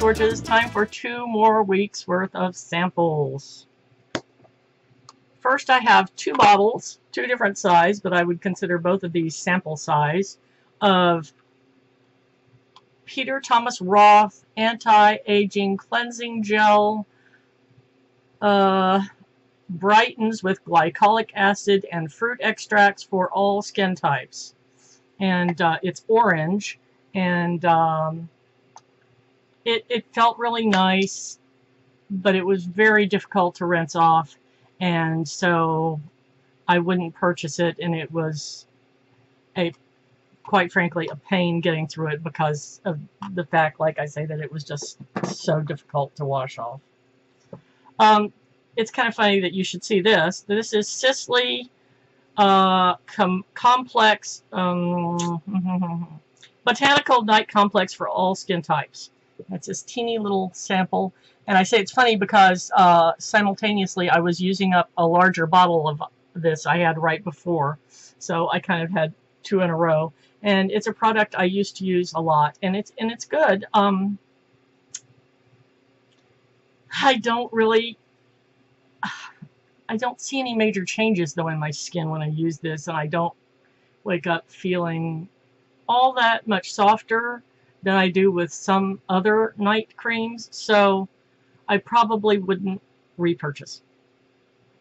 gorgeous. Time for 2 more weeks worth of samples. First, I have 2 bottles, 2 different size, but I would consider both of these sample size, of Peter Thomas Roth Anti-Aging Cleansing Gel. Brightens with glycolic acid and fruit extracts for all skin types. And it's orange, and it felt really nice, but it was very difficult to rinse off, and so I wouldn't purchase it, and it was quite frankly a pain getting through it because of the fact, like I say, that it was just so difficult to wash off. It's kind of funny that you should see this. This is Sisley Complex Botanical Night Complex for all skin types. That's this teeny little sample. And I say it's funny because simultaneously I was using up a larger bottle of this I had right before. So I kind of had 2 in a row. And it's a product I used to use a lot. And it's good. I don't see any major changes, though, in my skin when I use this, and I don't wake up feeling all that much softer than I do with some other night creams, so I probably wouldn't repurchase.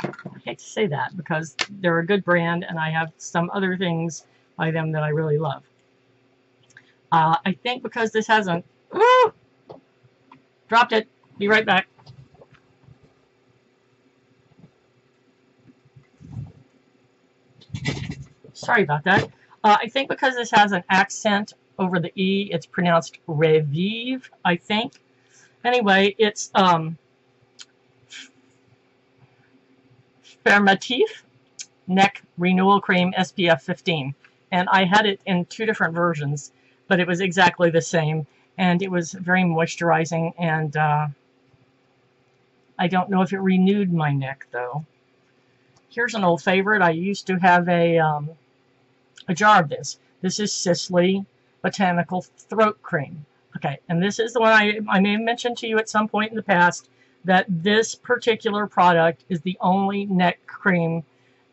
I hate to say that, because they're a good brand, and I have some other things by them that I really love. I think because this hasn't... Woo! Dropped it. Be right back. Sorry about that. I think because this has an accent over the E, it's pronounced Revive, I think. Anyway, it's Fermitif Neck Renewal Cream SPF 15. And I had it in 2 different versions, but it was exactly the same. And it was very moisturizing, and I don't know if it renewed my neck, though. Here's an old favorite. I used to have a jar of this. This is Sisley Botanical Throat Cream. Okay, and this is the one I may have mentioned to you at some point in the past, that this particular product is the only neck cream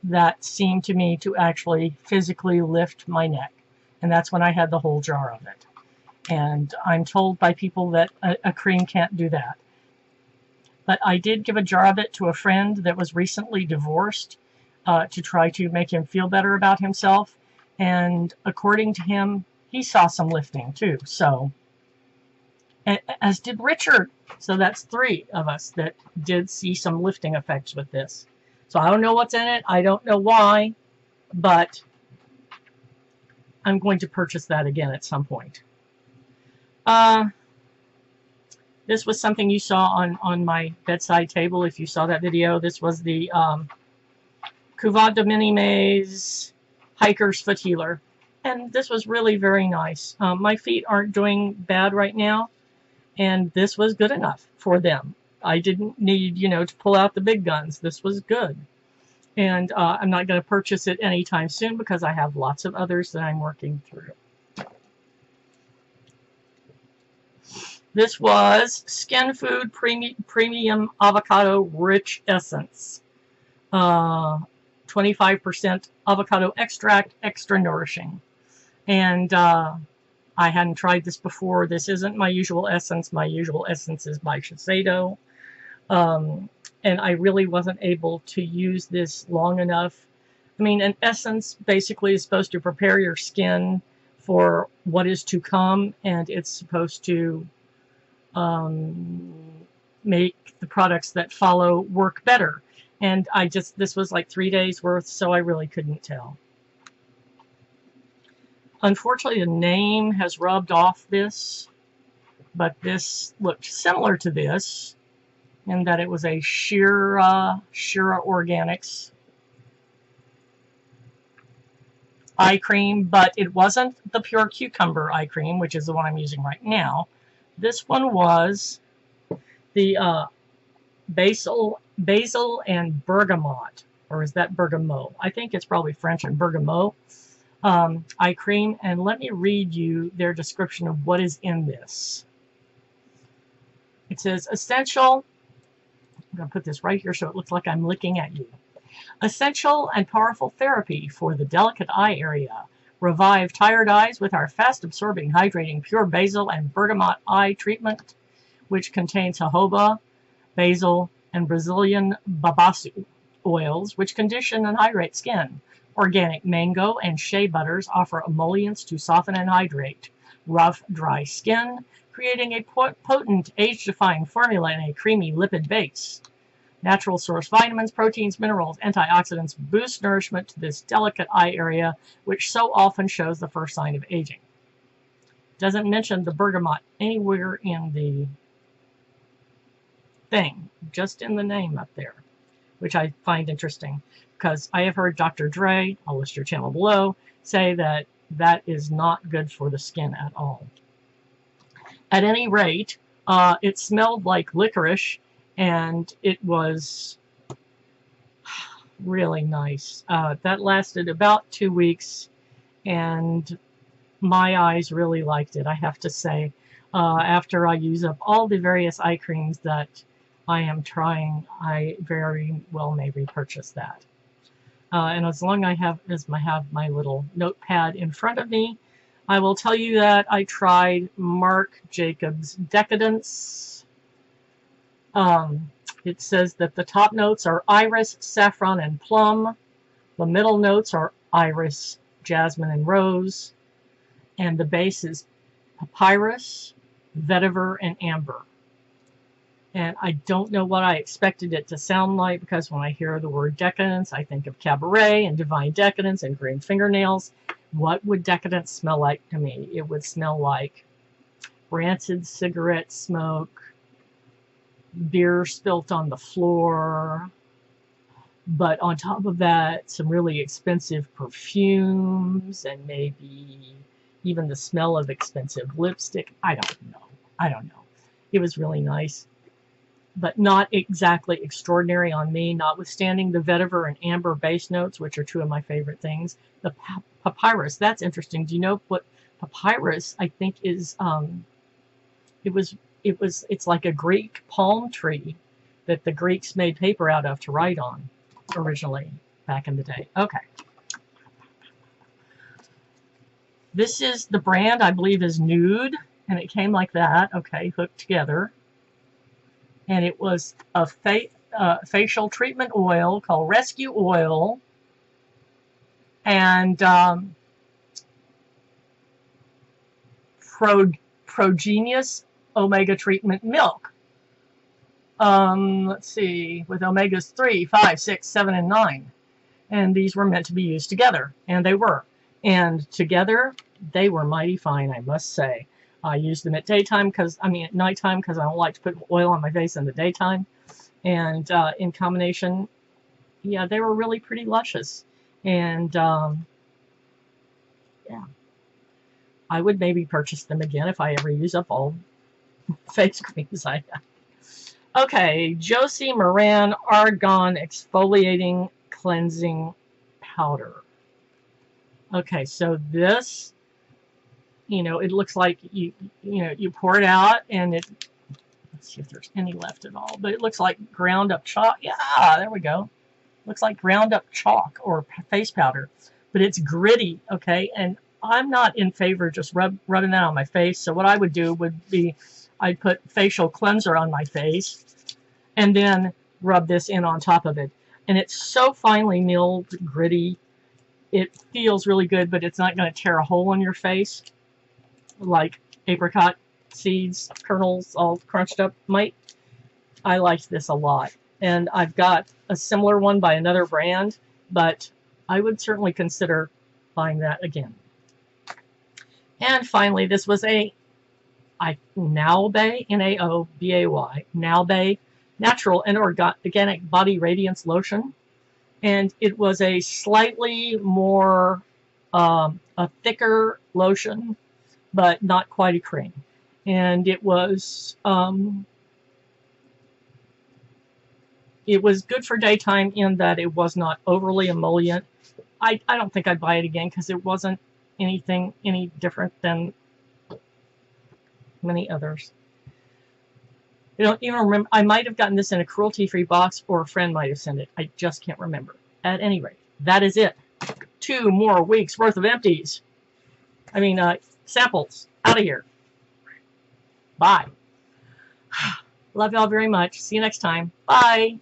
that seemed to me to actually physically lift my neck. And that's when I had the whole jar of it. And I'm told by people that a cream can't do that. But I did give a jar of it to a friend that was recently divorced to try to make him feel better about himself. And according to him, he saw some lifting too. So, as did Richard. So that's 3 of us that did see some lifting effects with this. So I don't know what's in it. I don't know why. But I'm going to purchase that again at some point. This was something you saw on my bedside table if you saw that video. This was the Couvent de Minimes Hiker's Foot Healer. And this was really very nice. My feet aren't doing bad right now, and this was good enough for them. I didn't need, to pull out the big guns. This was good. And I'm not going to purchase it anytime soon because I have lots of others that I'm working through. This was Skinfood Premium Avocado Rich Essence. 25% avocado extract, extra nourishing. And I hadn't tried this before. This isn't my usual essence. My usual essence is by Shiseido. And I really wasn't able to use this long enough. I mean, an essence basically is supposed to prepare your skin for what is to come, and it's supposed to make the products that follow work better. And this was like 3 days worth, so I really couldn't tell. Unfortunately, the name has rubbed off this, but this looked similar to this in that it was a Shir-Organics eye cream, but it wasn't the Pure Cucumber eye cream, which is the one I'm using right now. This one was the Basil and Bergamot, or is that Bergamot? I think it's probably French and Bergamot eye cream, and let me read you their description of what is in this. It says essential. I'm going to put this right here so it looks like I'm looking at you. Essential and powerful therapy for the delicate eye area. Revive tired eyes with our fast-absorbing, hydrating, pure basil and bergamot eye treatment, which contains jojoba, basil, and Brazilian babaçu oils, which condition and hydrate skin. Organic mango and shea butters offer emollients to soften and hydrate rough, dry skin, creating a potent, age-defying formula and a creamy lipid base. Natural source vitamins, proteins, minerals, antioxidants boost nourishment to this delicate eye area, which so often shows the first sign of aging. Doesn't mention the bergamot anywhere in the thing, just in the name up there, which I find interesting because I have heard Dr. Dre, I'll list your channel below, say that that is not good for the skin at all. At any rate, it smelled like licorice, and it was really nice. That lasted about 2 weeks, and my eyes really liked it, I have to say. After I use up all the various eye creams that I am trying, I very well may repurchase that. And as long as I have my little notepad in front of me, I will tell you that I tried Marc Jacobs Decadence. It says that the top notes are iris, saffron, and plum. The middle notes are iris, jasmine, and rose. And the base is papyrus, vetiver, and amber. And I don't know what I expected it to sound like, because when I hear the word decadence, I think of cabaret and divine decadence and green fingernails. What would decadence smell like to me? It would smell like rancid cigarette smoke, beer spilt on the floor, but on top of that, some really expensive perfumes and maybe even the smell of expensive lipstick. I don't know. It was really nice, but not exactly extraordinary on me, notwithstanding the vetiver and amber base notes, which are two of my favorite things. The papyrus, that's interesting. Do you know what papyrus, I think, is? It's like a Greek palm tree that the Greeks made paper out of to write on originally back in the day. Okay. This is the brand, I believe, is Nude, and it came like that, okay, hooked together. And it was a facial treatment oil called Rescue Oil, and Progenius Omega Treatment Milk. Let's see, with omegas 3, 5, 6, 7, and 9. And these were meant to be used together, and they were. And together, they were mighty fine, I must say. I use them at nighttime because I don't like to put oil on my face in the daytime. And in combination, yeah, they were really pretty luscious. And yeah, I would maybe purchase them again if I ever use up all face creams I have. Okay, Josie Maran Argan Exfoliating Cleansing Powder. Okay, so this, it looks like you pour it out and it, let's see if there's any left at all, but it looks like ground up chalk. Yeah, there we go. Looks like ground up chalk or face powder, but it's gritty, okay? And I'm not in favor of just rubbing that on my face. So what I would do would be I'd put facial cleanser on my face and then rub this in on top of it. And it's so finely milled, gritty. It feels really good, but it's not going to tear a hole in your face like apricot seeds, kernels all crunched up might. I liked this a lot. And I've got a similar one by another brand, but I would certainly consider buying that again. And finally, this was a Naobay, N-A-O-B-A-Y, Naobay Natural and Organic Body Radiance Lotion. And it was a slightly more, a thicker lotion, but not quite a cream. And it was good for daytime in that it was not overly emollient. I don't think I'd buy it again because it wasn't anything any different than many others. I don't even remember. I might have gotten this in a cruelty-free box, or a friend might have sent it. I just can't remember. At any rate, that is it. 2 more weeks worth of empties. I mean, samples. Out of here. Bye. Love y'all very much. See you next time. Bye.